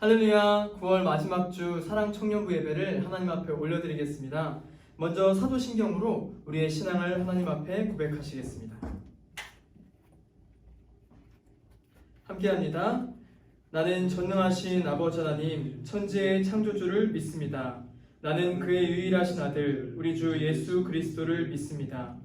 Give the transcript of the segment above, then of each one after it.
할렐루야. 9월 마지막 주 사랑 청년부 예배를 하나님 앞에 올려드리겠습니다. 먼저 사도신경으로 우리의 신앙을 하나님 앞에 고백하시겠습니다. 함께합니다. 나는 전능하신 아버지 하나님 천지의 창조주를 믿습니다. 나는 그의 유일하신 아들 우리 주 예수 그리스도를 믿습니다.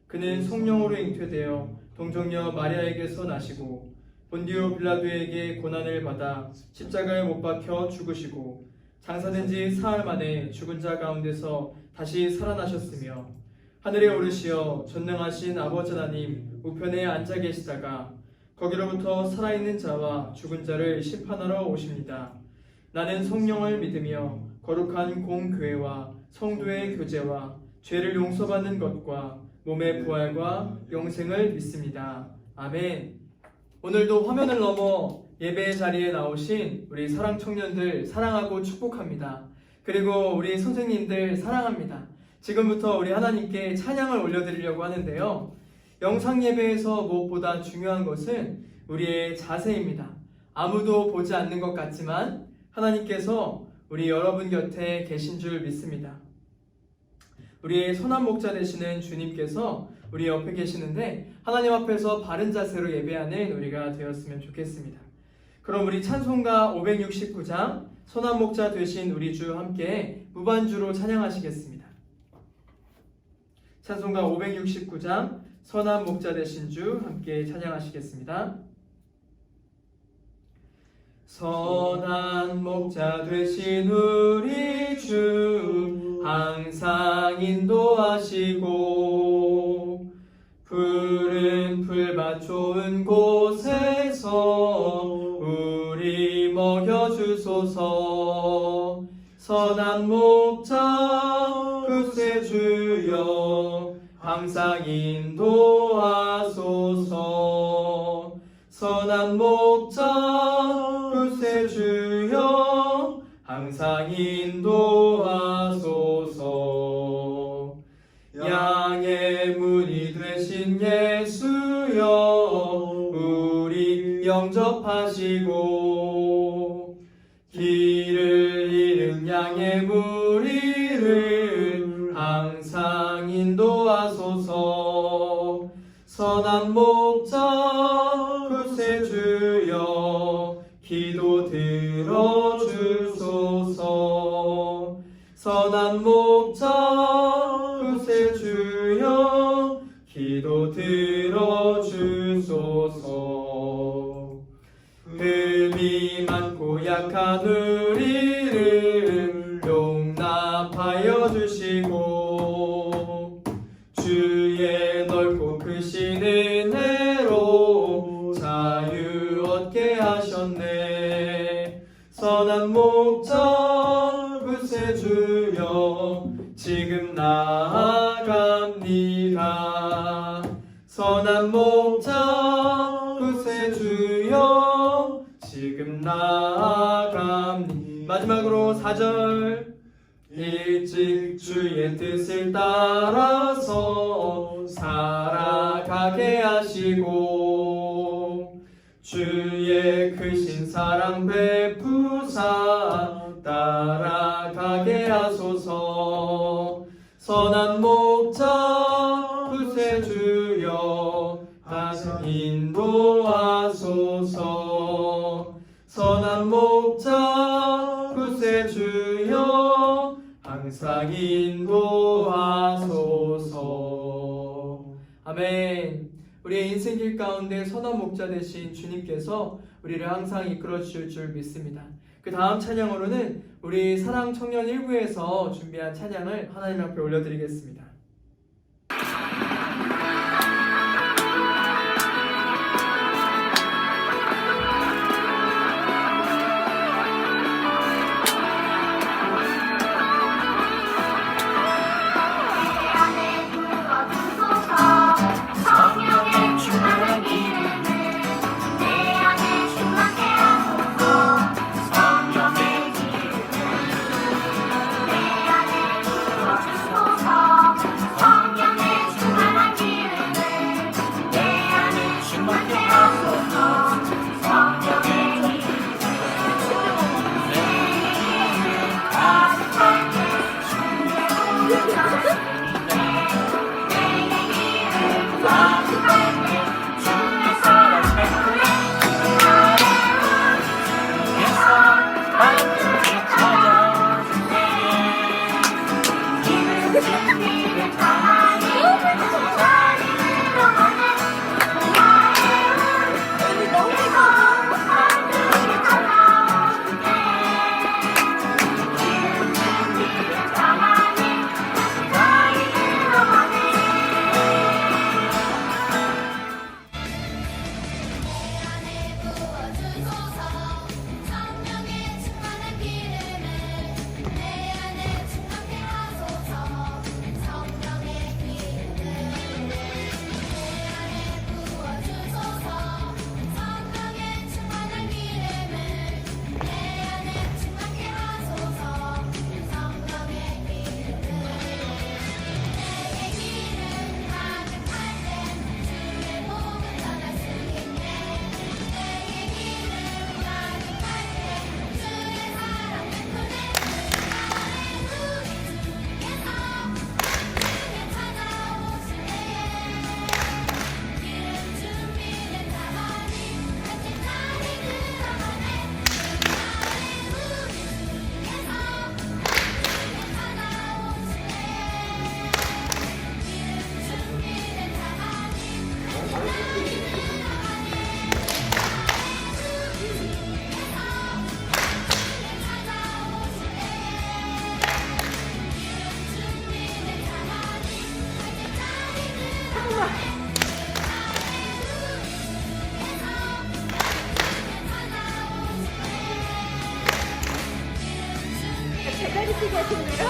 그는 성령으로 잉태되어 동정녀 마리아에게서 나시고 본디오 빌라도에게 고난을 받아 십자가에 못 박혀 죽으시고 장사된 지 사흘 만에 죽은 자 가운데서 다시 살아나셨으며 하늘에 오르시어 전능하신 아버지 하나님 우편에 앉아 계시다가 거기로부터 살아있는 자와 죽은 자를 심판하러 오십니다. 나는 성령을 믿으며 거룩한 공교회와 성도의 교제와 죄를 용서받는 것과 몸의 부활과 영생을 믿습니다. 아멘. 오늘도 화면을 넘어 예배의 자리에 나오신 우리 사랑 청년들 사랑하고 축복합니다. 그리고 우리 선생님들 사랑합니다. 지금부터 우리 하나님께 찬양을 올려드리려고 하는데요. 영상 예배에서 무엇보다 중요한 것은 우리의 자세입니다. 아무도 보지 않는 것 같지만 하나님께서 우리 여러분 곁에 계신 줄 믿습니다. 우리의 선한 목자 되시는 주님께서 우리 옆에 계시는데 하나님 앞에서 바른 자세로 예배하는 우리가 되었으면 좋겠습니다. 그럼 우리 찬송가 569장 선한 목자 되신 우리 주 함께 무반주로 찬양하시겠습니다. 찬송가 569장 선한 목자 되신 주 함께 찬양하시겠습니다. 선한 목자 되신 우리 주 항상 인도하시고 푸른 풀밭 좋은 곳에서 우리 먹여주소서. 선한 목자 구세주여 항상 인도하소서. 선한 목자 구세주여 항상 인도하소서. 양의 문이 되신 예수여 우리 영접하시고 길을 잃은 양의 무리를 항상 인도하소서. 선한 목자 구세주여 기도 들어주소서. 선한 목자 구세주여 기도 들어주소서. 흠이 많고 약한 우리를 용납하여 주시고 주의 넓고 크신 은혜로 자유 얻게 하셨네. 선한 목자 구세주여 지금 나아갑니다. 선한 목자 구세주여 지금 나아갑니다. 마지막으로 4절 일찍 주의 뜻을 따라서 살아가게 하시고 주의 크신 사랑 베푸사 따라가게 하소서. 선한 목자 구세주여 항상 인도하소서. 선한 목자 구세주여 항상 인도하소서. 아멘. 우리의 인생길 가운데 선한 목자 되신 주님께서 우리를 항상 이끌어 주실 줄 믿습니다. 그 다음 찬양으로는 우리 사랑 청년 1부에서 준비한 찬양을 하나님 앞에 올려드리겠습니다. 주소서. 어떻게 하시는데요?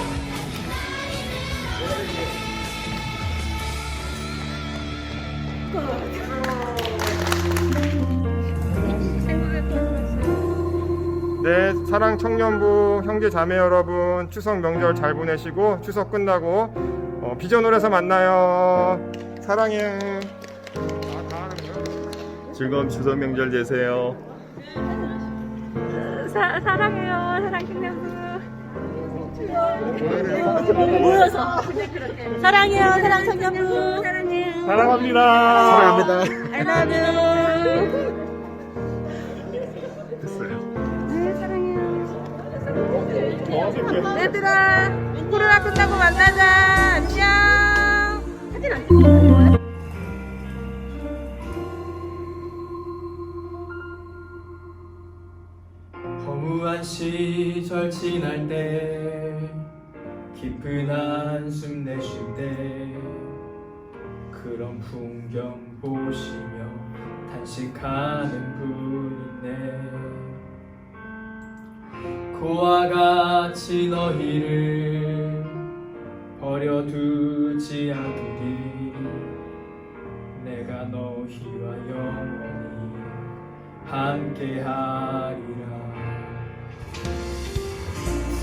네, 사랑 청년부 형제 자매 여러분, 추석 명절 잘 보내시고 추석 끝나고 비전홀에서 만나요. 사랑해. 즐거운 추석 명절 되세요. 사랑해요, 사랑 청년부. 모여서 사랑해요, 사랑 청년부. 사랑해요. 사랑합니다. 사랑합니다. I love you. 됐어요. 네, 사랑해요. 얘들아, 코로나 끝나고 만나자. 안녕. 사진 안 찍는 거야? 허무한 시절 지날 때 깊은 한숨 내쉴 때 그런 풍경 보시며 탄식하는 분 있네. 그와 같이 너희를 버려두지 않으리. 내가 너희와 영원히 함께하리라.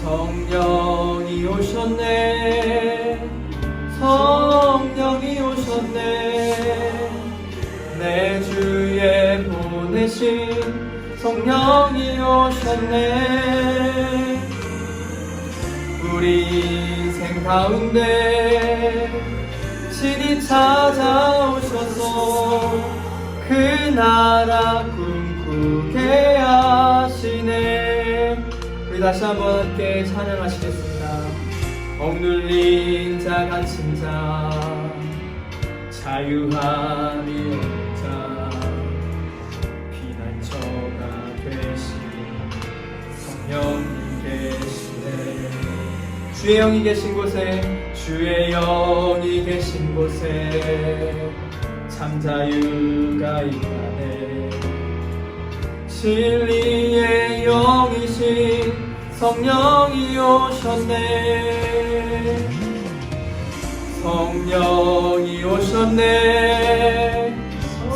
성령이 오셨네, 성령이 오셨네, 내 주에 보내신 성령이 오셨네. 우리 인생 가운데 신이 찾아오셔서 그 나라 꿈꾸게 하시네. 우리 다시 한번 함께 찬양하시겠습니다. 억눌린 자 갇힌 자 자유함이 없는 자 피난처가 되시는 성령이 계시네. 주의 영이 계신 곳에, 주의 영이 계신 곳에 참 자유가 임하네. 진리의 영이신 성령이 오셨네. 성령이 오셨네.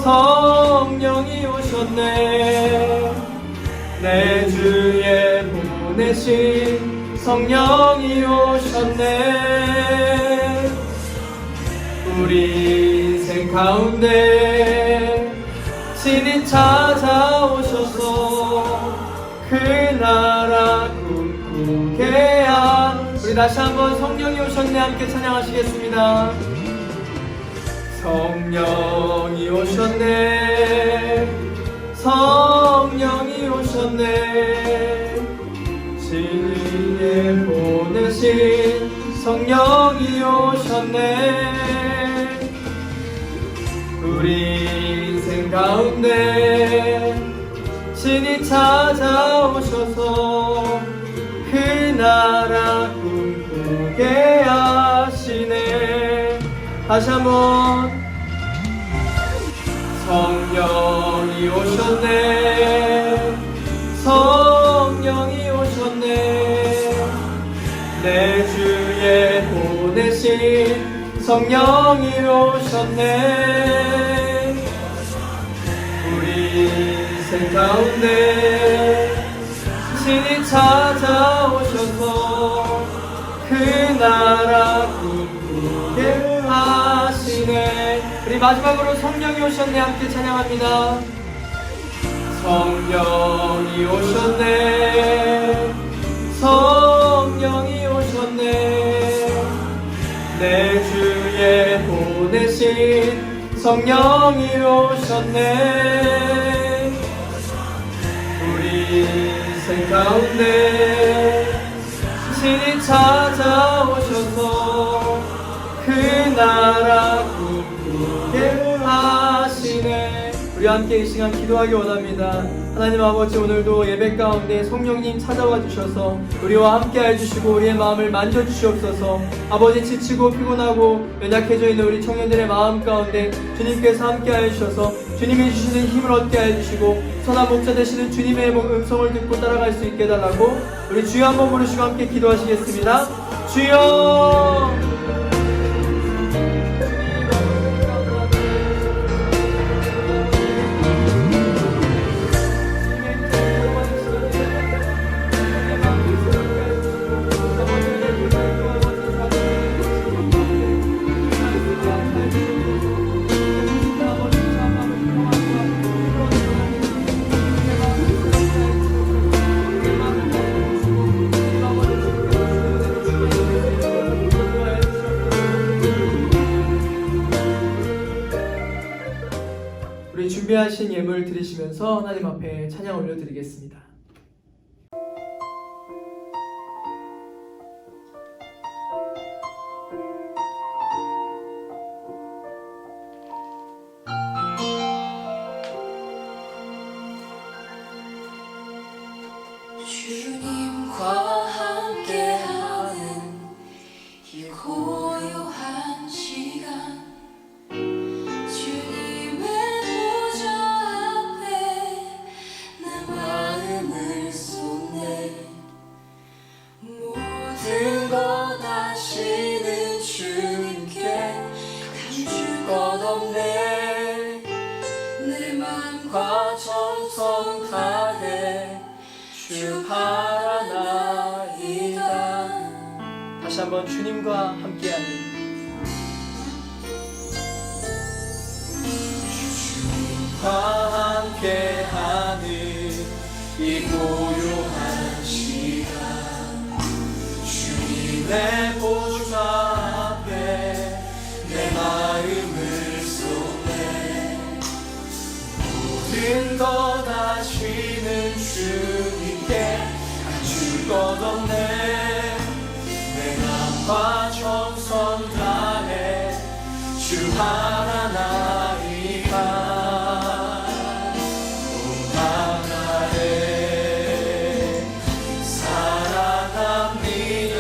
성령이 오셨네. 내 주에 보내신 성령이 오셨네. 우리 인생 가운데 신이 찾아오셔서 그 나라 꿈꾸게 한. 우리 다시 한번 성령이 오셨네 함께 찬양하시겠습니다. 성령이 오셨네. 성령이 오셨네. 진리에 보내신 성령이 오셨네. 우리 인생 가운데 신이 찾아오셔서 그 나라 꿈꾸게 하시네. 다시 한번. 성령이 오셨네. 성령이 오셨네. 내 주에 보내신 성령이 오셨네. 우리 인생 가운데 신이 찾아오셔서 그 나라 꿈꾸게 하시네. 우리 마지막으로 성령이 오셨네 함께 찬양합니다. 성령이 오셨네. 성령이 오셨네. 내 주에 보내신 성령이 오셨네. 우리 인생 가운데 신이 찾아오셔서 그 나라 꿈꾸게 하시네. 우리 함께 이 시간 기도하기 원합니다. 하나님 아버지, 오늘도 예배 가운데 성령님 찾아와 주셔서 우리와 함께 해주시고 우리의 마음을 만져주시옵소서. 아버지, 지치고 피곤하고 연약해져 있는 우리 청년들의 마음 가운데 주님께서 함께 해주셔서 주님이 주시는 힘을 얻게 해주시고 선한 목자 되시는 주님의 음성을 듣고 따라갈 수 있게 해달라고 우리 주여 한번 부르시고 함께 기도하시겠습니다. 주여! 우리 준비하신 예물 드리시면서 하나님 앞에 찬양 올려드리겠습니다. 주님과 함께하는 이 고요한 시간, 주님의 보좌 앞에 내 마음을 쏟네. 모든 것 아시는 주님께 감출 것 없네. 내 맘과 정성 다해 주 바라나이다. 다시 한번 주님과 함께하는 주님과 함께하는 이 고요한 시간, 주님의 보좌 앞에 내 마음을 쏟네. 모든 것 아시는 주님께 감출 것 없네. 내 맘과 정성 다해 주 하나나이다. 온 맘 다해 사랑합니다.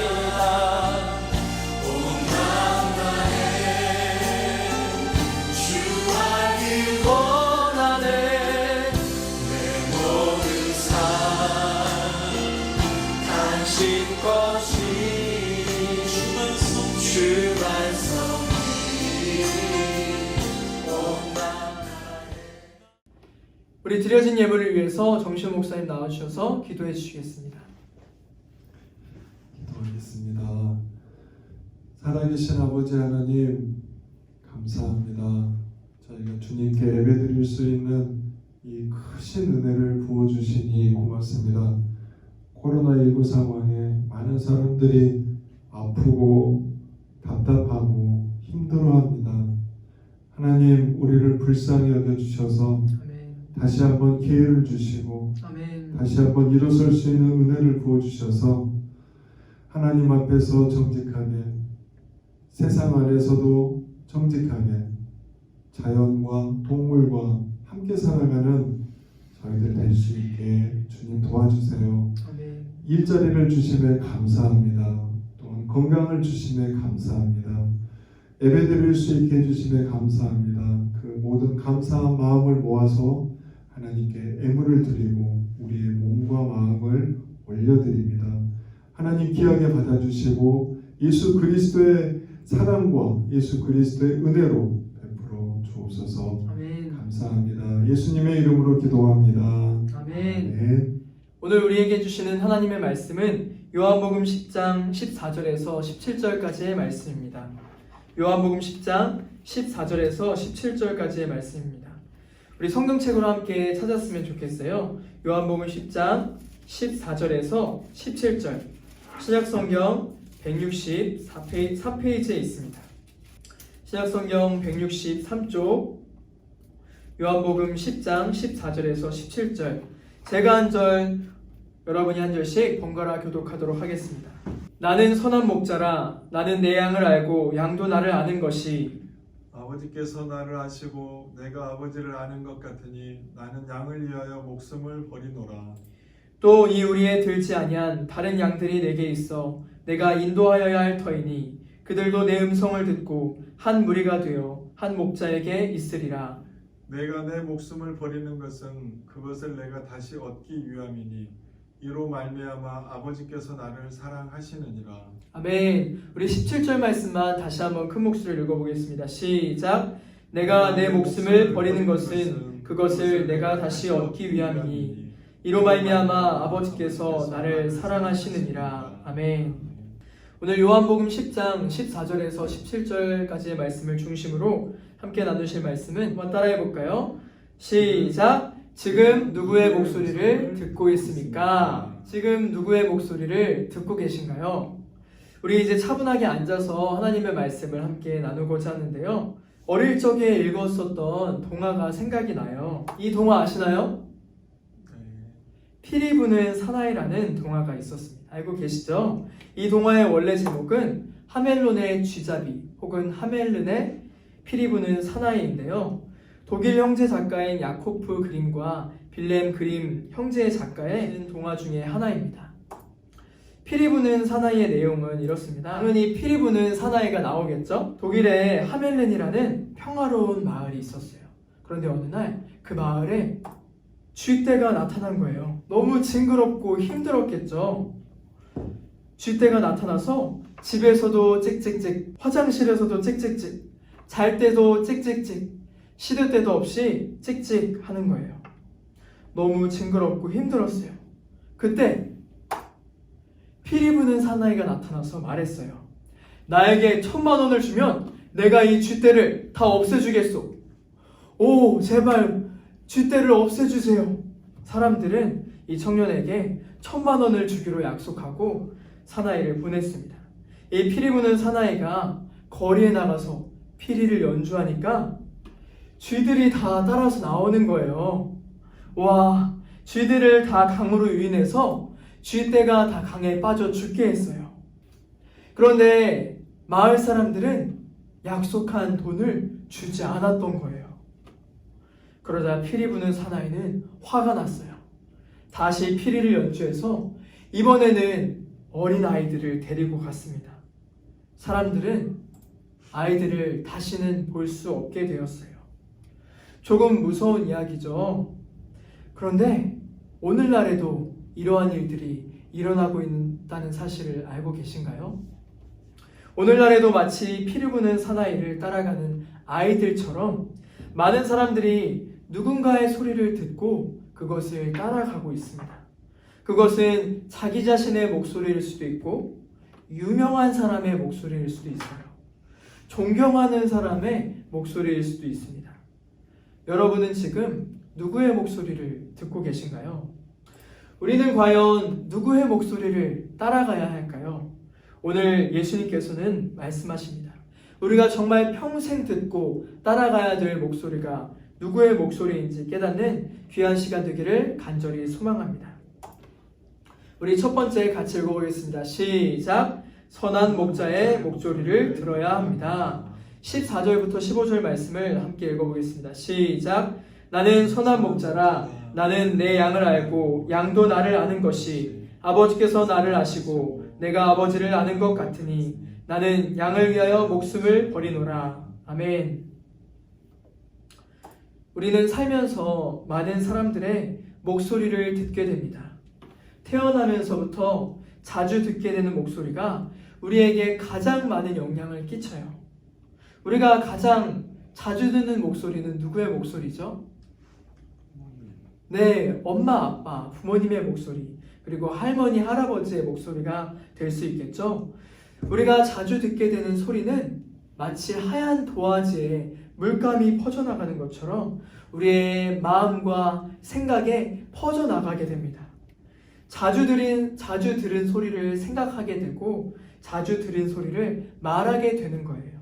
온 맘 다해 주 알길 원하네. 내 모든 삶 당신 것이 주 말씀이 온 맘. 우리 드려진 예물을 위해서 정시호 목사님 나와주셔서 기도해 주시겠습니다. 기도하겠습니다. 살아계신 아버지 하나님, 감사합니다. 저희가 주님께 예배드릴 수 있는 이 크신 은혜를 부어주시니 고맙습니다. 코로나19 상황에 많은 사람들이 아프고 답답하고 힘들어합니다. 하나님, 우리를 불쌍히 여겨주셔서 아멘. 다시 한번 기회를 주시고 아멘. 다시 한번 일어설 수 있는 은혜를 부어주셔서 하나님 앞에서 정직하게, 세상 안에서도 정직하게 자연과 동물과 함께 살아가는 저희들 될 수 있게 주님 도와주세요. 아멘. 일자리를 주심에 감사합니다. 또한 건강을 주심에 감사합니다. 예배드릴 수 있게 해주심에 감사합니다. 그 모든 감사한 마음을 모아서 하나님께 예물을 드리고 우리의 몸과 마음을 올려드립니다. 하나님 귀하게 받아주시고 예수 그리스도의 사랑과 예수 그리스도의 은혜로 베풀어 주옵소서. 아멘. 감사합니다. 예수님의 이름으로 기도합니다. 아멘. 아멘. 오늘 우리에게 주시는 하나님의 말씀은 요한복음 10장 14절에서 17절까지의 말씀입니다. 요한복음 10장 14절에서 17절까지의 말씀입니다. 우리 성경책으로 함께 찾았으면 좋겠어요. 요한복음 10장 14절에서 17절, 신약성경 164페이지에 있습니다. 신약성경 163쪽 요한복음 10장 14절에서 17절, 제가 한 절, 여러분이 한 절씩 번갈아 교독하도록 하겠습니다. 나는 선한 목자라. 나는 내 양을 알고 양도 나를 아는 것이. 아버지께서 나를 아시고 내가 아버지를 아는 것 같으니 나는 양을 위하여 목숨을 버리노라. 또 이 우리에 들지 아니한 다른 양들이 내게 있어 내가 인도하여야 할 터이니 그들도 내 음성을 듣고 한 무리가 되어 한 목자에게 있으리라. 내가 내 목숨을 버리는 것은 그것을 내가 다시 얻기 위함이니 이로 말미암아 아버지께서 나를 사랑하시느니라. 아멘. 우리 17절 말씀만 다시 한번 큰 목소리로 읽어보겠습니다. 시작. 내가 내 목숨을 버리는 것은 그것을 내가 다시 얻기 위함이니 이로 말미암아 아버지께서 나를 사랑하시느니라. 아멘. 오늘 요한복음 10장 14절에서 17절까지의 말씀을 중심으로 함께 나누실 말씀은 한번 따라해 볼까요? 시작. 지금 누구의 목소리를 듣고 있습니까? 지금 누구의 목소리를 듣고 계신가요? 우리 이제 차분하게 앉아서 하나님의 말씀을 함께 나누고자 하는데요. 어릴 적에 읽었었던 동화가 생각이 나요. 이 동화 아시나요? 피리 부는 사나이라는 동화가 있었습니다. 알고 계시죠? 이 동화의 원래 제목은 하멜론의 쥐잡이 혹은 하멜른의 피리 부는 사나이인데요. 독일 형제 작가인 야코프 그림과 빌렘 그림 형제의 작가의 동화 중에 하나입니다. 피리 부는 사나이의 내용은 이렇습니다. 당연히 피리 부는 사나이가 나오겠죠? 독일에 하멜른이라는 평화로운 마을이 있었어요. 그런데 어느 날 그 마을에 쥐떼가 나타난 거예요. 너무 징그럽고 힘들었겠죠? 쥐떼가 나타나서 집에서도 찍찍찍, 화장실에서도 찍찍찍, 잘 때도 찍찍찍, 시도 때도 없이 찍찍 하는 거예요. 너무 징그럽고 힘들었어요. 그때 피리 부는 사나이가 나타나서 말했어요. 나에게 1,000만 원을 주면 내가 이 쥐떼를 다 없애주겠소. 오, 제발 쥐떼를 없애주세요. 사람들은 이 청년에게 1,000만 원을 주기로 약속하고 사나이를 보냈습니다. 이 피리 부는 사나이가 거리에 나가서 피리를 연주하니까 쥐들이 다 따라서 나오는 거예요. 와, 쥐들을 다 강으로 유인해서 쥐떼가 다 강에 빠져 죽게 했어요. 그런데 마을 사람들은 약속한 돈을 주지 않았던 거예요. 그러자 피리 부는 사나이는 화가 났어요. 다시 피리를 연주해서 이번에는 어린 아이들을 데리고 갔습니다. 사람들은 아이들을 다시는 볼 수 없게 되었어요. 조금 무서운 이야기죠. 그런데 오늘날에도 이러한 일들이 일어나고 있다는 사실을 알고 계신가요? 오늘날에도 마치 피리 부는 사나이를 따라가는 아이들처럼 많은 사람들이 누군가의 소리를 듣고 그것을 따라가고 있습니다. 그것은 자기 자신의 목소리일 수도 있고 유명한 사람의 목소리일 수도 있어요. 존경하는 사람의 목소리일 수도 있습니다. 여러분은 지금 누구의 목소리를 듣고 계신가요? 우리는 과연 누구의 목소리를 따라가야 할까요? 오늘 예수님께서는 말씀하십니다. 우리가 정말 평생 듣고 따라가야 될 목소리가 누구의 목소리인지 깨닫는 귀한 시간 되기를 간절히 소망합니다. 우리 첫 번째 같이 읽어보겠습니다. 시작! 선한 목자의 목소리를 들어야 합니다. 14절부터 15절 말씀을 함께 읽어보겠습니다. 시작! 나는 선한 목자라. 나는 내 양을 알고 양도 나를 아는 것이 아버지께서 나를 아시고 내가 아버지를 아는 것 같으니 나는 양을 위하여 목숨을 버리노라. 아멘. 우리는 살면서 많은 사람들의 목소리를 듣게 됩니다. 태어나면서부터 자주 듣게 되는 목소리가 우리에게 가장 많은 영향을 끼쳐요. 우리가 가장 자주 듣는 목소리는 누구의 목소리죠? 네, 엄마, 아빠, 부모님의 목소리, 그리고 할머니, 할아버지의 목소리가 될 수 있겠죠? 우리가 자주 듣게 되는 소리는 마치 하얀 도화지에 물감이 퍼져나가는 것처럼 우리의 마음과 생각에 퍼져나가게 됩니다. 자주 들은 소리를 생각하게 되고 자주 들은 소리를 말하게 되는 거예요.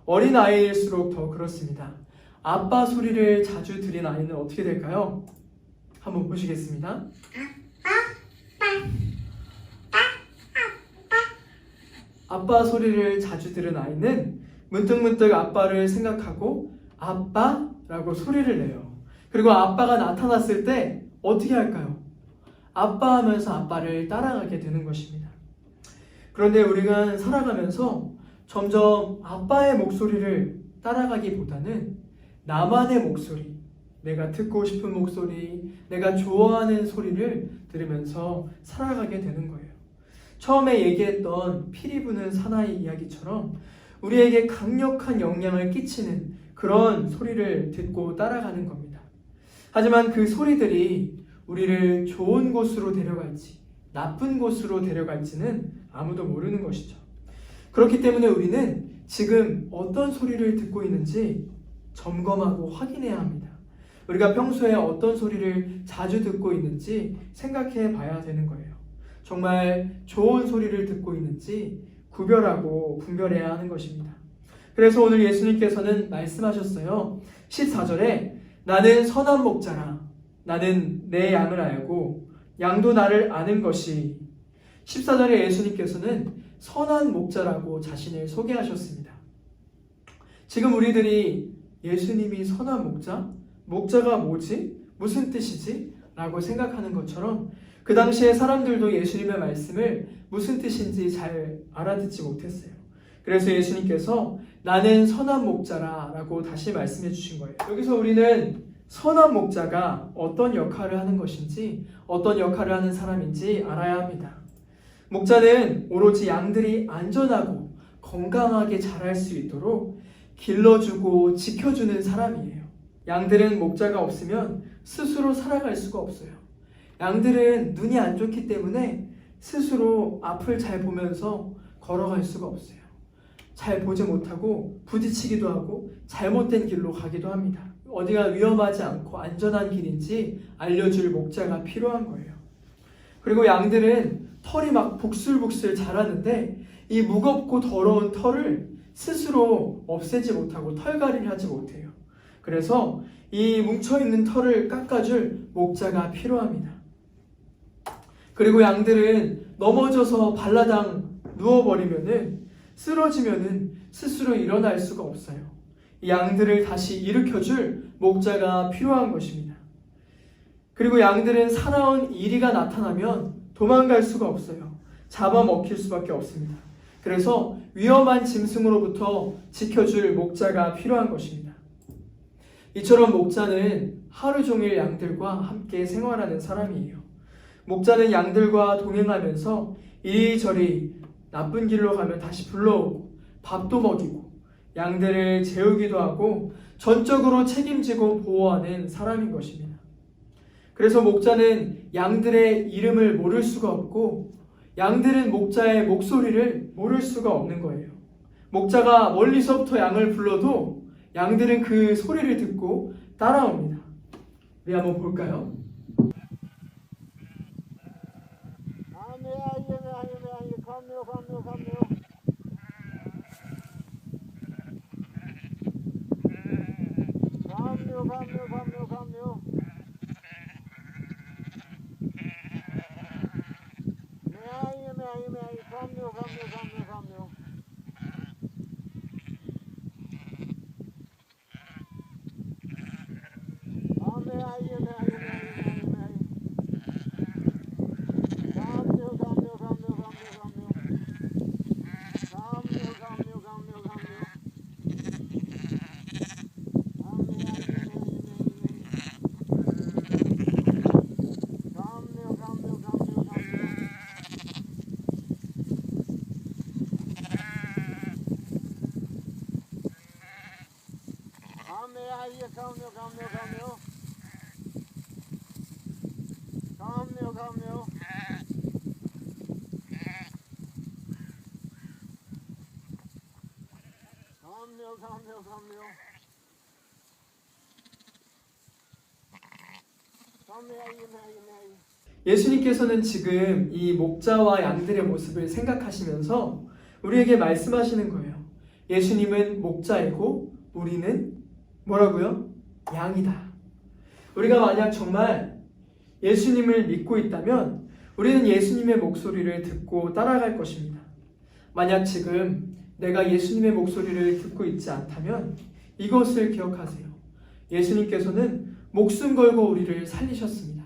어린 아이일수록 더 그렇습니다. 아빠 소리를 자주 들은 아이는 어떻게 될까요? 한번 보시겠습니다. 아빠 소리를 자주 들은 아이는 문득문득 아빠를 생각하고 아빠라고 소리를 내요. 그리고 아빠가 나타났을 때 어떻게 할까요? 아빠 하면서 아빠를 따라가게 되는 것입니다. 그런데 우리가 살아가면서 점점 아빠의 목소리를 따라가기보다는 나만의 목소리, 내가 듣고 싶은 목소리, 내가 좋아하는 소리를 들으면서 살아가게 되는 거예요. 처음에 얘기했던 피리 부는 사나이 이야기처럼 우리에게 강력한 영향을 끼치는 그런 소리를 듣고 따라가는 겁니다. 하지만 그 소리들이 우리를 좋은 곳으로 데려갈지 나쁜 곳으로 데려갈지는 아무도 모르는 것이죠. 그렇기 때문에 우리는 지금 어떤 소리를 듣고 있는지 점검하고 확인해야 합니다. 우리가 평소에 어떤 소리를 자주 듣고 있는지 생각해 봐야 되는 거예요. 정말 좋은 소리를 듣고 있는지 구별하고 분별해야 하는 것입니다. 그래서 오늘 예수님께서는 말씀하셨어요. 14절에 나는 선한 목자라. 나는 내 양을 알고 양도 나를 아는 것이. 14절에 예수님께서는 선한 목자라고 자신을 소개하셨습니다. 지금 우리들이 예수님이 선한 목자? 목자가 뭐지? 무슨 뜻이지? 라고 생각하는 것처럼 그 당시에 사람들도 예수님의 말씀을 무슨 뜻인지 잘 알아듣지 못했어요. 그래서 예수님께서 나는 선한 목자라 라고 다시 말씀해 주신 거예요. 여기서 우리는 선한 목자가 어떤 역할을 하는 것인지 어떤 역할을 하는 사람인지 알아야 합니다. 목자는 오로지 양들이 안전하고 건강하게 자랄 수 있도록 길러주고 지켜주는 사람이에요. 양들은 목자가 없으면 스스로 살아갈 수가 없어요. 양들은 눈이 안 좋기 때문에 스스로 앞을 잘 보면서 걸어갈 수가 없어요. 잘 보지 못하고 부딪히기도 하고 잘못된 길로 가기도 합니다. 어디가 위험하지 않고 안전한 길인지 알려줄 목자가 필요한 거예요. 그리고 양들은 털이 막 북슬북슬 자라는데 이 무겁고 더러운 털을 스스로 없애지 못하고 털갈이를 하지 못해요. 그래서 이 뭉쳐있는 털을 깎아줄 목자가 필요합니다. 그리고 양들은 넘어져서 발라당 누워버리면은 쓰러지면은 스스로 일어날 수가 없어요. 이 양들을 다시 일으켜줄 목자가 필요한 것입니다. 그리고 양들은 사나운 이리가 나타나면 도망갈 수가 없어요. 잡아먹힐 수밖에 없습니다. 그래서 위험한 짐승으로부터 지켜줄 목자가 필요한 것입니다. 이처럼 목자는 하루 종일 양들과 함께 생활하는 사람이에요. 목자는 양들과 동행하면서 이리저리 나쁜 길로 가면 다시 불러오고 밥도 먹이고 양들을 재우기도 하고 전적으로 책임지고 보호하는 사람인 것입니다. 그래서 목자는 양들의 이름을 모를 수가 없고 양들은 목자의 목소리를 모를 수가 없는 거예요. 목자가 멀리서부터 양을 불러도 양들은 그 소리를 듣고 따라옵니다. 우리 한번 볼까요? 예수님께서는 지금 이 목자와 양들의 모습을 생각하시면서 우리에게 말씀하시는 거예요. 예수님은 목자이고 우리는 뭐라고요? 양이다. 우리가 만약 정말 예수님을 믿고 있다면 우리는 예수님의 목소리를 듣고 따라갈 것입니다. 만약 지금 내가 예수님의 목소리를 듣고 있지 않다면 이것을 기억하세요. 예수님께서는 목숨 걸고 우리를 살리셨습니다.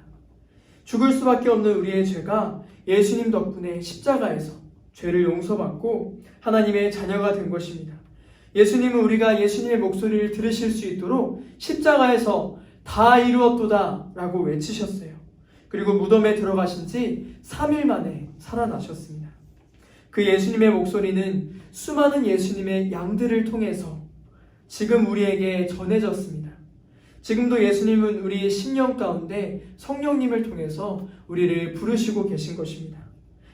죽을 수밖에 없는 우리의 죄가 예수님 덕분에 십자가에서 죄를 용서받고 하나님의 자녀가 된 것입니다. 예수님은 우리가 예수님의 목소리를 들으실 수 있도록 십자가에서 다 이루었도다 라고 외치셨어요. 그리고 무덤에 들어가신 지 3일 만에 살아나셨습니다. 그 예수님의 목소리는 수많은 예수님의 양들을 통해서 지금 우리에게 전해졌습니다. 지금도 예수님은 우리의 심령 가운데 성령님을 통해서 우리를 부르시고 계신 것입니다.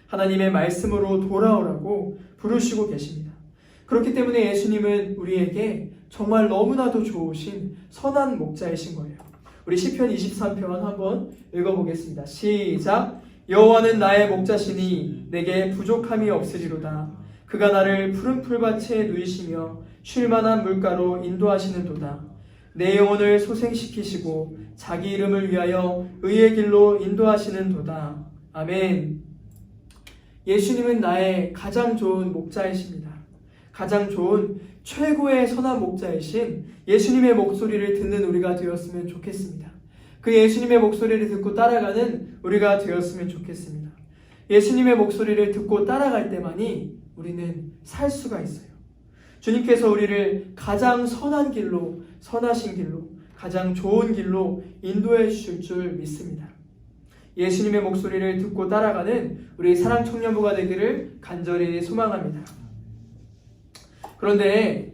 하나님의 말씀으로 돌아오라고 부르시고 계십니다. 그렇기 때문에 예수님은 우리에게 정말 너무나도 좋으신 선한 목자이신 거예요. 우리 시편 23편 한번 읽어보겠습니다. 시작. 여호와는 나의 목자시니 내게 부족함이 없으리로다. 그가 나를 푸른 풀밭에 누이시며 쉴만한 물가로 인도하시는도다. 내 영혼을 소생시키시고 자기 이름을 위하여 의의 길로 인도하시는도다. 아멘. 예수님은 나의 가장 좋은 목자이십니다. 가장 좋은 최고의 선한 목자이신 예수님의 목소리를 듣는 우리가 되었으면 좋겠습니다. 그 예수님의 목소리를 듣고 따라가는 우리가 되었으면 좋겠습니다. 예수님의 목소리를 듣고 따라갈 때만이 우리는 살 수가 있어요. 주님께서 우리를 가장 선한 길로, 선하신 길로, 가장 좋은 길로 인도해 주실 줄 믿습니다. 예수님의 목소리를 듣고 따라가는 우리 사랑 청년부가 되기를 간절히 소망합니다. 그런데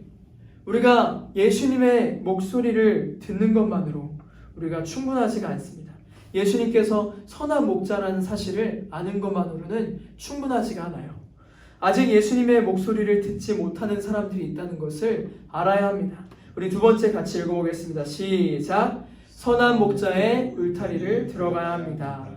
우리가 예수님의 목소리를 듣는 것만으로 우리가 충분하지가 않습니다. 예수님께서 선한 목자라는 사실을 아는 것만으로는 충분하지가 않아요. 아직 예수님의 목소리를 듣지 못하는 사람들이 있다는 것을 알아야 합니다. 우리 두 번째 같이 읽어보겠습니다. 시작. 선한 목자의 울타리를 들어가야 합니다.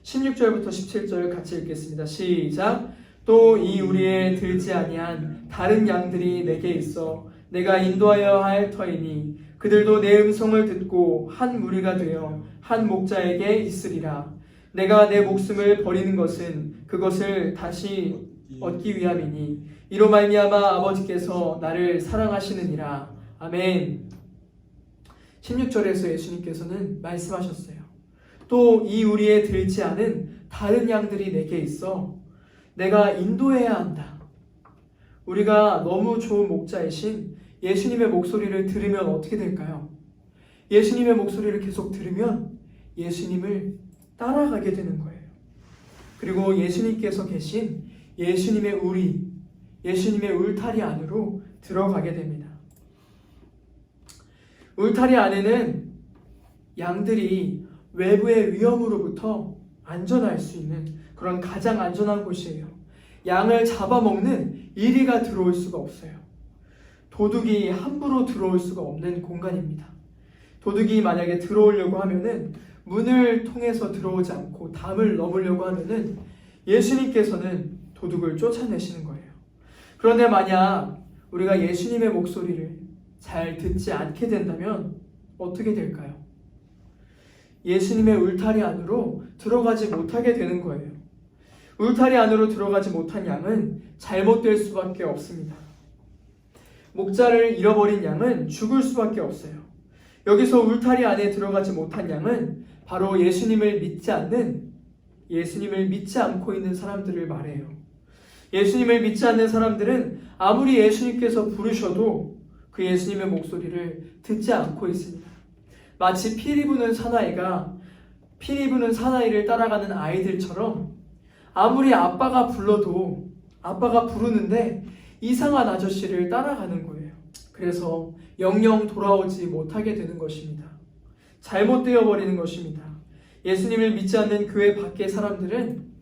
16절부터 17절 같이 읽겠습니다. 시작. 또 이 우리에 들지 아니한 다른 양들이 내게 있어 내가 인도하여야 할 터이니 그들도 내 음성을 듣고 한 무리가 되어 한 목자에게 있으리라. 내가 내 목숨을 버리는 것은 그것을 다시 얻기 위함이니 이로 말미암아 아버지께서 나를 사랑하시느니라. 아멘. 16절에서 예수님께서는 말씀하셨어요. 또 이 우리에 들지 않은 다른 양들이 내게 있어 내가 인도해야 한다. 우리가 너무 좋은 목자이신 예수님의 목소리를 들으면 어떻게 될까요? 예수님의 목소리를 계속 들으면 예수님을 따라가게 되는 거예요. 그리고 예수님께서 계신 예수님의 우리, 예수님의 울타리 안으로 들어가게 됩니다. 울타리 안에는 양들이 외부의 위험으로부터 안전할 수 있는 그런 가장 안전한 곳이에요. 양을 잡아먹는 이리가 들어올 수가 없어요. 도둑이 함부로 들어올 수가 없는 공간입니다. 도둑이 만약에 들어오려고 하면은 문을 통해서 들어오지 않고 담을 넘으려고 하면은 예수님께서는 도둑을 쫓아내시는 거예요. 그런데 만약 우리가 예수님의 목소리를 잘 듣지 않게 된다면 어떻게 될까요? 예수님의 울타리 안으로 들어가지 못하게 되는 거예요. 울타리 안으로 들어가지 못한 양은 잘못될 수밖에 없습니다. 목자를 잃어버린 양은 죽을 수밖에 없어요. 여기서 울타리 안에 들어가지 못한 양은 바로 예수님을 믿지 않고 있는 사람들을 말해요. 예수님을 믿지 않는 사람들은 아무리 예수님께서 부르셔도 그 예수님의 목소리를 듣지 않고 있습니다. 마치 피리 부는 사나이가 피리 부는 사나이를 따라가는 아이들처럼 아무리 아빠가 불러도 아빠가 부르는데 이상한 아저씨를 따라가는 거예요. 그래서 영영 돌아오지 못하게 되는 것입니다. 잘못되어 버리는 것입니다. 예수님을 믿지 않는 교회 밖의 사람들은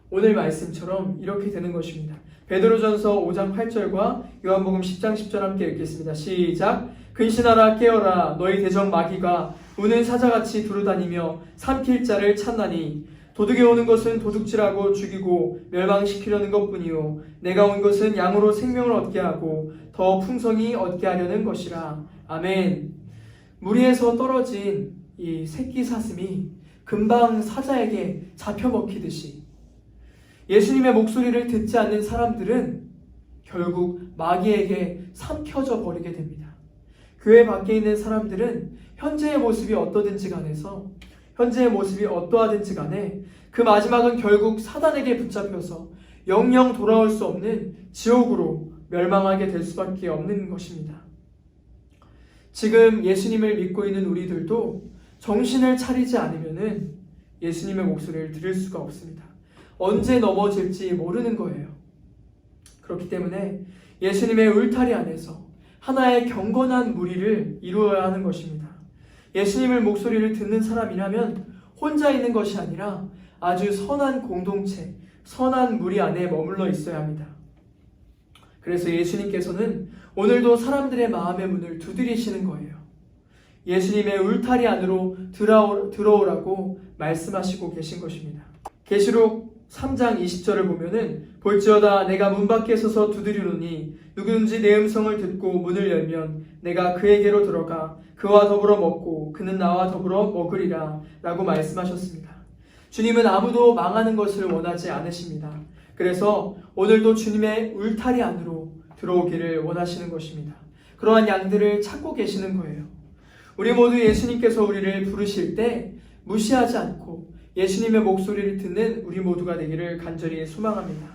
오늘 말씀처럼 이렇게 되는 것입니다. 베드로전서 5장 8절과 요한복음 10장 10절 함께 읽겠습니다. 시작. 근신하라 깨어라 너희 대적 마귀가 우는 사자같이 두루다니며 삼킬 자를 찾나니 도둑이 오는 것은 도둑질하고 죽이고 멸망시키려는 것뿐이요 내가 온 것은 양으로 생명을 얻게 하고 더 풍성히 얻게 하려는 것이라. 아멘. 무리에서 떨어진 이 새끼 사슴이 금방 사자에게 잡혀 먹히듯이 예수님의 목소리를 듣지 않는 사람들은 결국 마귀에게 삼켜져 버리게 됩니다. 교회 밖에 있는 사람들은 현재의 모습이 어떠든지 간에서 현재의 모습이 어떠하든지 간에 그 마지막은 결국 사단에게 붙잡혀서 영영 돌아올 수 없는 지옥으로 멸망하게 될 수밖에 없는 것입니다. 지금 예수님을 믿고 있는 우리들도 정신을 차리지 않으면은 예수님의 목소리를 들을 수가 없습니다. 언제 넘어질지 모르는 거예요. 그렇기 때문에 예수님의 울타리 안에서 하나의 경건한 무리를 이루어야 하는 것입니다. 예수님의 목소리를 듣는 사람이라면 혼자 있는 것이 아니라 아주 선한 공동체, 선한 무리 안에 머물러 있어야 합니다. 그래서 예수님께서는 오늘도 사람들의 마음의 문을 두드리시는 거예요. 예수님의 울타리 안으로 들어오라고 말씀하시고 계신 것입니다. 계시록 3장 20절을 보면은 볼지어다 내가 문 밖에 서서 두드리노니 누구든지 내 음성을 듣고 문을 열면 내가 그에게로 들어가 그와 더불어 먹고 그는 나와 더불어 먹으리라 라고 말씀하셨습니다. 주님은 아무도 망하는 것을 원하지 않으십니다. 그래서 오늘도 주님의 울타리 안으로 들어오기를 원하시는 것입니다. 그러한 양들을 찾고 계시는 거예요. 우리 모두 예수님께서 우리를 부르실 때 무시하지 않고 예수님의 목소리를 듣는 우리 모두가 되기를 간절히 소망합니다.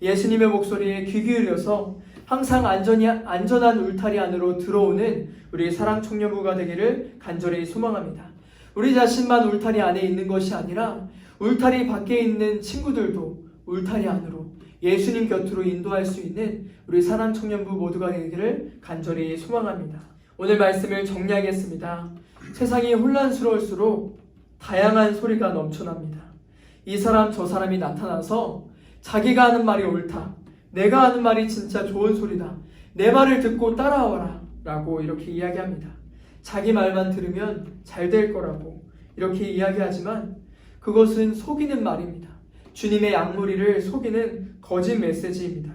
예수님의 목소리에 귀 기울여서 항상 안전한 울타리 안으로 들어오는 우리 사랑 청년부가 되기를 간절히 소망합니다. 우리 자신만 울타리 안에 있는 것이 아니라 울타리 밖에 있는 친구들도 울타리 안으로 예수님 곁으로 인도할 수 있는 우리 사랑 청년부 모두가 되기를 간절히 소망합니다. 오늘 말씀을 정리하겠습니다. 세상이 혼란스러울수록 다양한 소리가 넘쳐납니다. 이 사람 저 사람이 나타나서 자기가 하는 말이 옳다, 내가 하는 말이 진짜 좋은 소리다, 내 말을 듣고 따라와라 라고 이렇게 이야기합니다. 자기 말만 들으면 잘 될 거라고 이렇게 이야기하지만 그것은 속이는 말입니다. 주님의 양무리를 속이는 거짓 메시지입니다.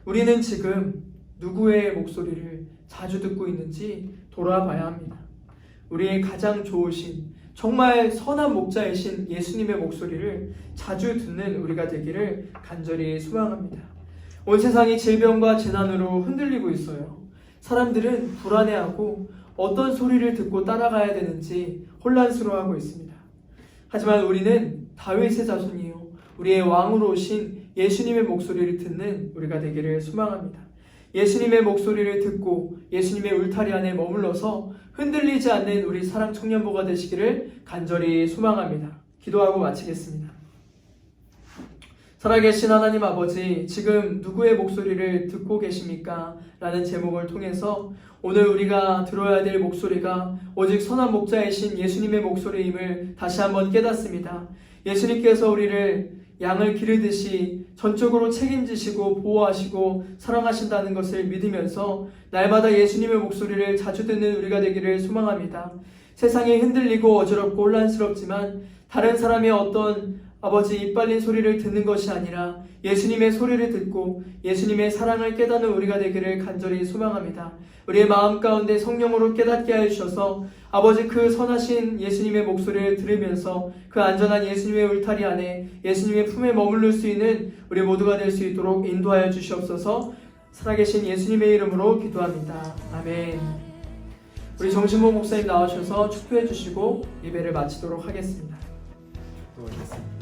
우리는 지금 누구의 목소리를 자주 듣고 있는지 돌아봐야 합니다. 우리의 가장 좋으신 정말 선한 목자이신 예수님의 목소리를 자주 듣는 우리가 되기를 간절히 소망합니다. 온 세상이 질병과 재난으로 흔들리고 있어요. 사람들은 불안해하고 어떤 소리를 듣고 따라가야 되는지 혼란스러워하고 있습니다. 하지만 우리는 다윗의 자손이요 우리의 왕으로 오신 예수님의 목소리를 듣는 우리가 되기를 소망합니다. 예수님의 목소리를 듣고 예수님의 울타리 안에 머물러서 흔들리지 않는 우리 사랑 청년부가 되시기를 간절히 소망합니다. 기도하고 마치겠습니다. 살아계신 하나님 아버지, 지금 누구의 목소리를 듣고 계십니까? 라는 제목을 통해서 오늘 우리가 들어야 될 목소리가 오직 선한 목자이신 예수님의 목소리임을 다시 한번 깨닫습니다. 예수님께서 우리를 양을 기르듯이 전적으로 책임지시고 보호하시고 사랑하신다는 것을 믿으면서 날마다 예수님의 목소리를 자주 듣는 우리가 되기를 소망합니다. 세상이 흔들리고 어지럽고 혼란스럽지만 다른 사람의 어떤 아버지 이빨린 소리를 듣는 것이 아니라 예수님의 소리를 듣고 예수님의 사랑을 깨닫는 우리가 되기를 간절히 소망합니다. 우리의 마음 가운데 성령으로 깨닫게 하여 주셔서 아버지 그 선하신 예수님의 목소리를 들으면서 그 안전한 예수님의 울타리 안에 예수님의 품에 머무를 수 있는 우리 모두가 될 수 있도록 인도하여 주시옵소서. 살아계신 예수님의 이름으로 기도합니다. 아멘. 우리 정신보 목사님 나오셔서 축도해 주시고 예배를 마치도록 하겠습니다. 기도하겠습니다.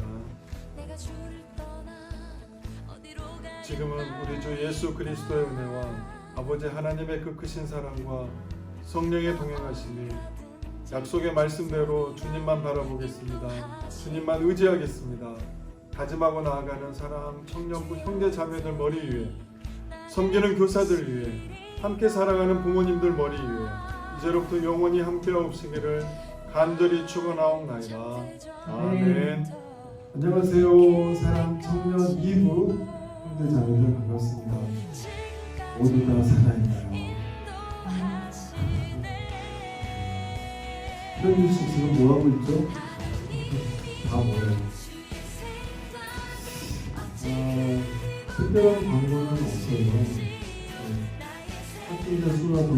지금은 우리 주 예수 그리스도의 은혜와 아버지 하나님의 그 크신 사랑과 성령의 동행하심이 약속의 말씀대로 주님만 바라보겠습니다. 주님만 의지하겠습니다. 다짐하고 나아가는 사랑 청년부 형제 자매들 머리 위에, 섬기는 교사들 위에, 함께 살아가는 부모님들 머리 위에 이제로부터 영원히 함께하옵시기를 간절히 축원하옵나이다. 아멘. 안녕하세요. 사랑 청년 2부 형제 자매들 반갑습니다. 모두 다 살아있나요? 현주 씨 지금 뭐 하고 있죠? 다 뭐예요? 특별한 광고는 없어요. 확진자 수가 더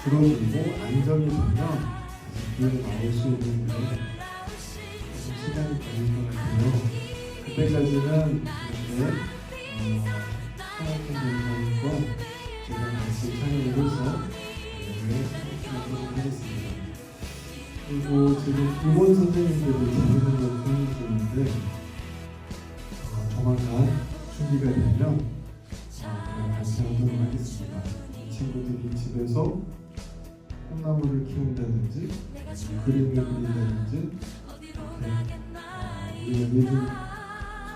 줄어들고 안정이 되면 기회를 나올 수 있는데 조금 시간이 걸릴 것 같아요. 그때까지는 이렇게 사랑꾼들과 제가 같이 촬영을 해서 생각해보도록 하겠습니다. 그리고 지금 일본 선생님들이 재밌는 걸 보여주는데 조만간 준비가 되면 발표하도록 하겠습니다. 친구들이 집에서 콩나물을 키운다든지 그림을 그린다든지 우리가 매주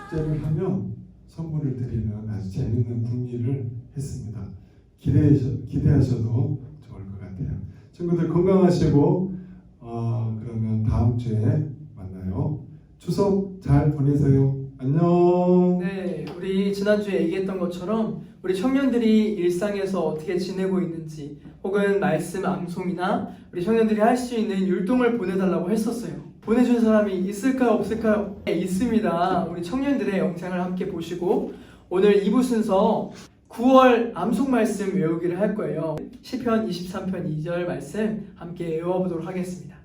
숙제를 하면 선물을 드리는 아주 재밌는 궁리를 했습니다. 기대하셔도 좋을 것 같아요. 친구들 건강하시고 그러면 다음 주에 만나요. 추석 잘 보내세요. 안녕. 네, 우리 지난주에 얘기했던 것처럼 우리 청년들이 일상에서 어떻게 지내고 있는지 혹은 말씀 암송이나 우리 청년들이 할 수 있는 율동을 보내달라고 했었어요. 보내준 사람이 있을까요? 없을까요? 네, 있습니다. 우리 청년들의 영상을 함께 보시고 오늘 2부 순서 9월 암송 말씀 외우기를 할 거예요. 시편 23편 2절 말씀 함께 외워보도록 하겠습니다.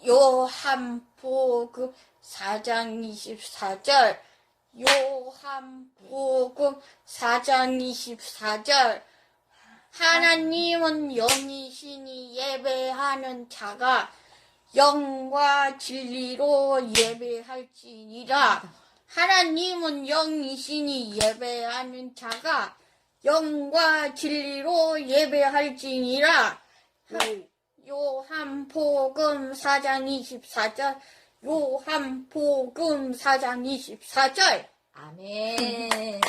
요한복음 4장 24절 요한복음 4장 24절 하나님은 영이시니 예배하는 자가 영과 진리로 예배할지니라. 하나님은 영이시니 예배하는 자가 영과 진리로 예배할지니라. 요한복음 4장 24절 요한복음 4장 24절 아멘.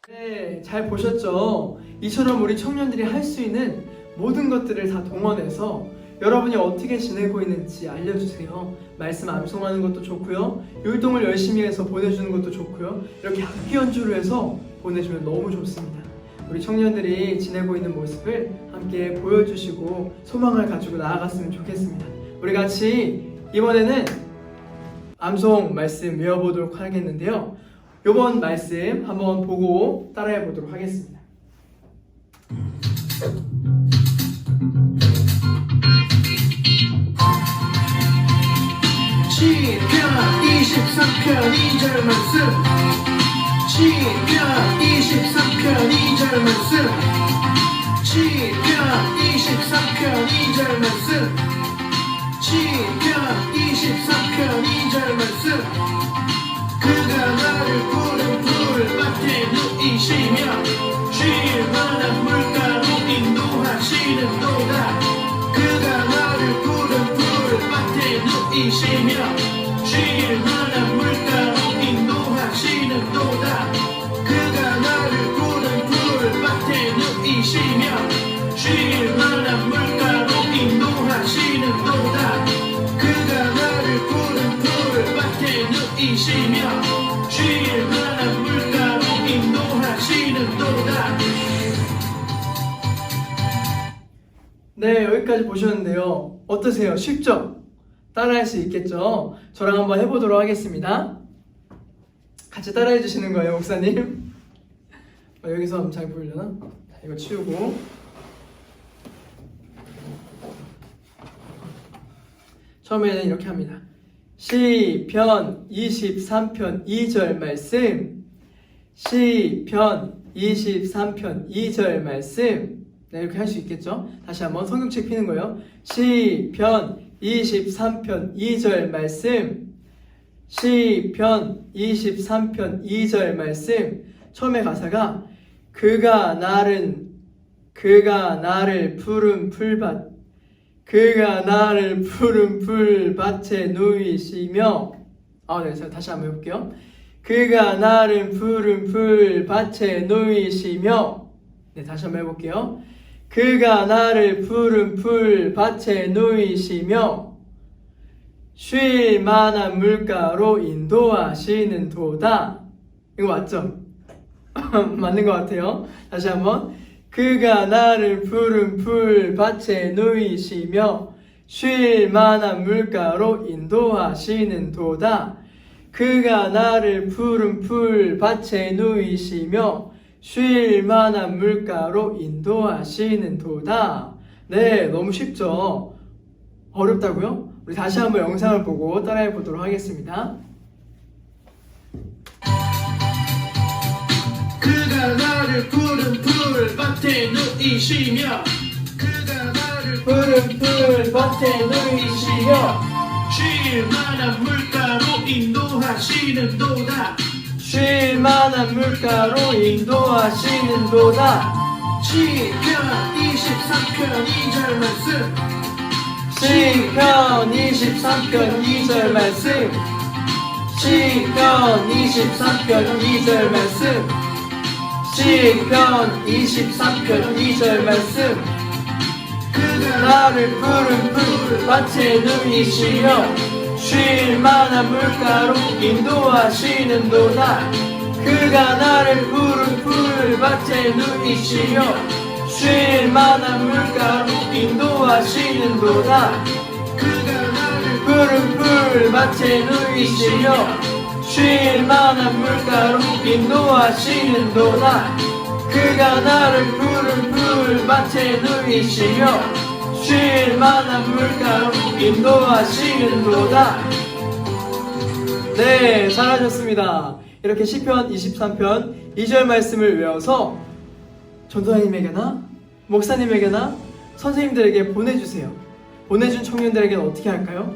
네, 잘 보셨죠? 이처럼 우리 청년들이 할 수 있는 모든 것들을 다 동원해서 여러분이 어떻게 지내고 있는지 알려주세요. 말씀 암송하는 것도 좋고요, 율동을 열심히 해서 보내주는 것도 좋고요, 이렇게 악기 연주를 해서 보내주면 너무 좋습니다. 우리 청년들이 지내고 있는 모습을 함께 보여주시고 소망을 가지고 나아갔으면 좋겠습니다. 우리 같이 이번에는 암송 말씀 외워보도록 하겠는데요, 이번 말씀 한번 보고 따라해 보도록 하겠습니다. 시편 23편 2절 말씀, 시편 23편 2절 말씀, 시편 23편 2절 말씀, 시편 23편 2절 말씀. 그가 나를 푸른 풀밭에 누이시며 쉴 만한 물가로 인도하시는도다. 그가 나를 푸른 풀밭에 누이시며 쉴 만한 물가로 인도하시는도다. 그가 나를 푸른 풀밭에 누이시며 쉴 만한 물가로 인도하시는도다. 그가 나를 푸른 풀밭에 누이시며 쉴 만한 물가로 인도하시는도다. 네, 여기까지 보셨는데요. 어떠세요? 쉽죠? 따라할 수 있겠죠? 저랑 한번 해보도록 하겠습니다. 같이 따라해 주시는 거예요, 목사님. 여기서 하면 잘 보이려나? 자, 이거 치우고. 처음에는 이렇게 합니다. 시편 23편 2절 말씀. 시편 23편 2절 말씀. 네, 이렇게 할 수 있겠죠? 다시 한번 성경책 피는 거예요. 시편 23편 2절 말씀. 시편 23편 2절 말씀. 처음에 가사가 그가 나를 푸른 풀밭 그가 나를 푸른 풀밭에 누이시며 네, 자, 다시 한번 해볼게요. 그가 나를 푸른 풀밭에 누이시며 네, 다시 한번 해볼게요. 그가 나를 푸른 풀밭에 누이시며 쉴 만한 물가로 인도하시는 도다. 이거 맞죠? 맞는 것 같아요. 다시 한번. 그가 나를 푸른 풀밭에 누이시며 쉴 만한 물가로 인도하시는 도다. 그가 나를 푸른 풀밭에 누이시며 쉴 만한 물가로 인도하시는 도다. 네, 너무 쉽죠? 어렵다고요? 우리 다시 한번 영상을 보고 따라해 보도록 하겠습니다. 그가 나를 푸른 풀밭에 누이시며 그가 나를 푸른 풀밭에 누이시며 쉴 만한 물가로 인도하시는 도다. 쉴 만한 물가로 인도하시는 도다. 시편 23편 2절 말씀. 시편 23편 2절 말씀. 시편 23편 2절 말씀. 시편 23편 2절 말씀. 그가 나를 푸른 풀밭에 누이시며 쉴 만한 물가로 인도하시는 도다. 그가 나를 푸른 풀밭에 누이시며 쉴 만한 물가로 인도하시는 도다. 그가 나를 푸른 풀밭에 누이시며 쉴 만한 물가로 인도하시는 도다. 그가 나를 푸른 풀밭에 누이시며 쉴 만한 물가로 인도하시는 도다. 네, 잘하셨습니다. 이렇게 시편 23편 2절 말씀을 외워서 전도사님에게나 목사님에게나 선생님들에게 보내주세요. 보내준 청년들에게는 어떻게 할까요?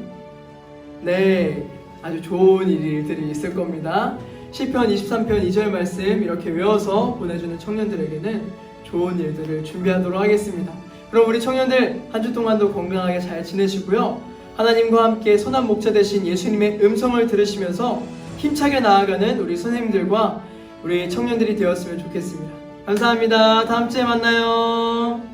네, 아주 좋은 일들이 있을 겁니다. 시편 23편 2절 말씀 이렇게 외워서 보내주는 청년들에게는 좋은 일들을 준비하도록 하겠습니다. 그럼 우리 청년들 한 주 동안도 건강하게 잘 지내시고요. 하나님과 함께 선한 목자 되신 예수님의 음성을 들으시면서 힘차게 나아가는 우리 선생님들과 우리 청년들이 되었으면 좋겠습니다. 감사합니다. 다음 주에 만나요.